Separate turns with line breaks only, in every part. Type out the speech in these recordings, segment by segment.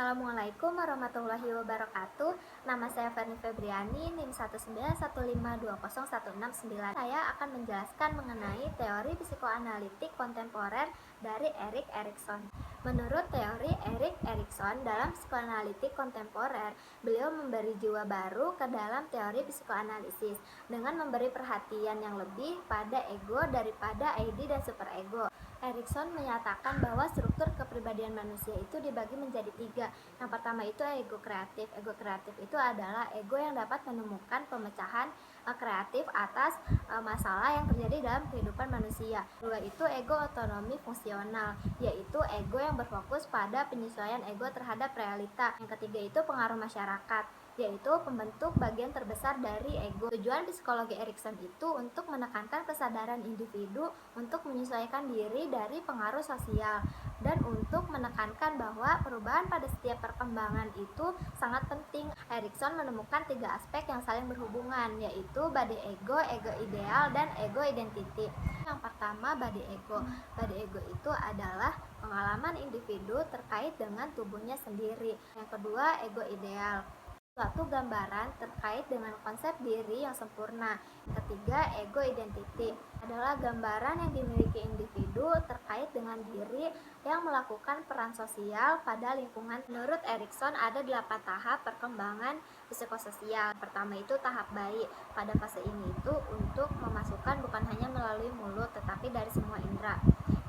Assalamualaikum warahmatullahi wabarakatuh. Nama saya Ferni Febriani, NIM 191520169. Saya akan menjelaskan mengenai teori psikoanalitik kontemporer dari Erik Erikson. Menurut teori Erik Erikson dalam psikoanalitik kontemporer, beliau memberi jiwa baru ke dalam teori psikoanalisis dengan memberi perhatian yang lebih pada ego daripada ID dan superego. Erikson menyatakan bahwa struktur kepribadian manusia itu dibagi menjadi tiga. Yang pertama itu ego kreatif. Ego kreatif itu adalah ego yang dapat menemukan pemecahan kreatif atas masalah yang terjadi dalam kehidupan manusia. Kedua itu ego otonomi fungsional, yaitu ego yang berfokus pada penyesuaian ego terhadap realita. Yang ketiga itu pengaruh masyarakat, yaitu pembentuk bagian terbesar dari ego. Tujuan psikologi Erikson itu untuk menekankan kesadaran individu untuk menyesuaikan diri dari pengaruh sosial dan untuk menekankan bahwa perubahan pada setiap perkembangan itu sangat penting. Erikson menemukan tiga aspek yang saling berhubungan, yaitu body ego, ego ideal, dan ego identity. Yang pertama, body ego. Body ego itu adalah pengalaman individu terkait dengan tubuhnya sendiri. Yang kedua, ego ideal, suatu gambaran terkait dengan konsep diri yang sempurna. Ketiga, ego identity adalah gambaran yang dimiliki individu terkait dengan diri yang melakukan peran sosial pada lingkungan. Menurut Erikson ada 8 tahap perkembangan psikososial. Pertama itu tahap bayi. Pada fase ini itu untuk memasukkan bukan hanya melalui mulut tetapi dari semua indera.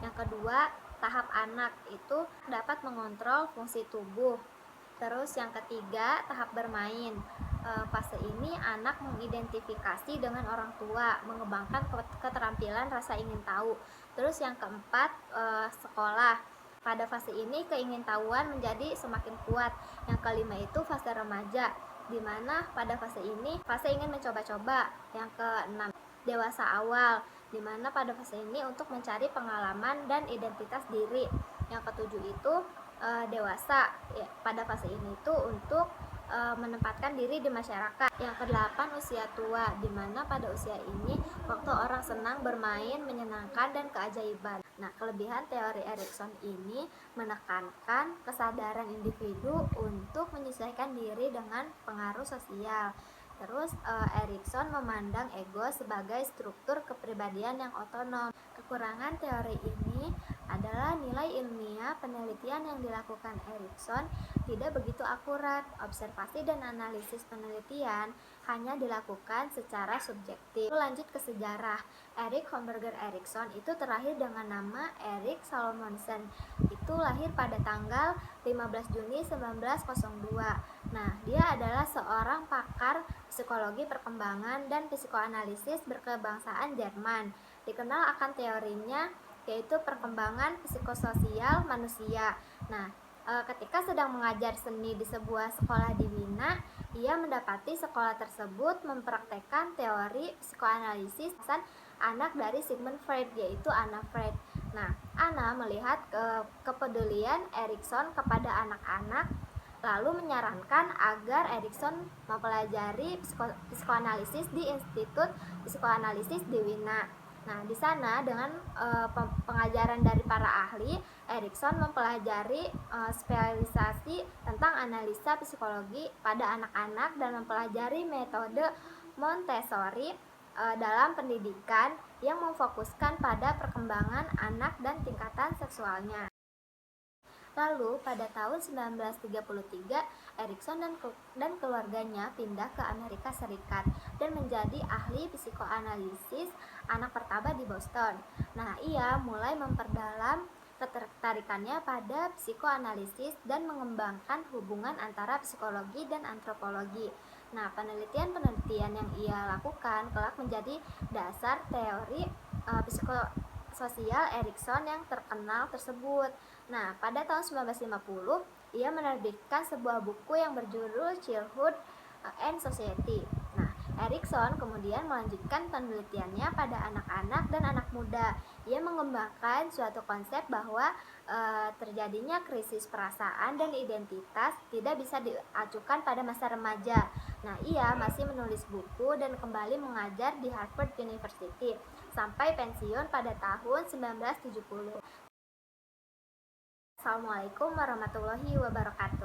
Yang kedua, tahap anak itu dapat mengontrol fungsi tubuh. Terus yang ketiga, tahap bermain. Fase ini anak mengidentifikasi dengan orang tua, mengembangkan keterampilan rasa ingin tahu. Terus yang keempat, sekolah. Pada fase ini keingintahuan menjadi semakin kuat. Yang kelima itu fase remaja, di mana pada fase ini fase ingin mencoba-coba. Yang keenam, dewasa awal, di mana pada fase ini untuk mencari pengalaman dan identitas diri. Yang ketujuh itu dewasa, ya, pada fase ini itu untuk menempatkan diri di masyarakat. Yang kedelapan, usia tua, di mana pada usia ini waktu orang senang bermain, menyenangkan, dan keajaiban. Nah, kelebihan teori Erikson ini menekankan kesadaran individu untuk menyesuaikan diri dengan pengaruh sosial. Terus Erikson memandang ego sebagai struktur kepribadian yang otonom. Kekurangan teori ini adalah nilai ilmiah penelitian yang dilakukan Erikson tidak begitu akurat. Observasi dan analisis penelitian hanya dilakukan secara subjektif. Lanjut ke sejarah. Erik Homburger Erikson itu terlahir dengan nama Erik Salomonsen. Itu lahir pada tanggal 15 Juni 1902. Nah, dia adalah seorang pakar psikologi perkembangan dan psikoanalisis berkebangsaan Jerman. Dikenal akan teorinya yaitu perkembangan psikososial manusia. Nah, ketika sedang mengajar seni di sebuah sekolah di Wina, ia mendapati sekolah tersebut mempraktekkan teori psikoanalisis anak dari Sigmund Freud, yaitu Anna Freud. Nah, Anna melihat kepedulian Erikson kepada anak-anak, lalu menyarankan agar Erikson mempelajari psikoanalisis di Institut Psikoanalisis di Wina. Nah, di sana dengan pengajaran dari para ahli, Erikson mempelajari spesialisasi tentang analisa psikologi pada anak-anak dan mempelajari metode Montessori dalam pendidikan yang memfokuskan pada perkembangan anak dan tingkatan seksualnya. Lalu pada tahun 1933, Erikson dan keluarganya pindah ke Amerika Serikat dan menjadi ahli psikoanalisis anak pertama di Boston. Nah, ia mulai memperdalam ketertarikannya pada psikoanalisis dan mengembangkan hubungan antara psikologi dan antropologi. Nah, penelitian-penelitian yang ia lakukan kelak menjadi dasar teori psikososial Erikson yang terkenal tersebut. Nah, pada tahun 1950, ia menerbitkan sebuah buku yang berjudul Childhood and Society. Nah, Erikson kemudian melanjutkan penelitiannya pada anak-anak dan anak muda. Ia mengembangkan suatu konsep bahwa terjadinya krisis perasaan dan identitas tidak bisa diacukan pada masa remaja. Nah, ia masih menulis buku dan kembali mengajar di Harvard University sampai pensiun pada tahun 1970. Assalamualaikum warahmatullahi wabarakatuh.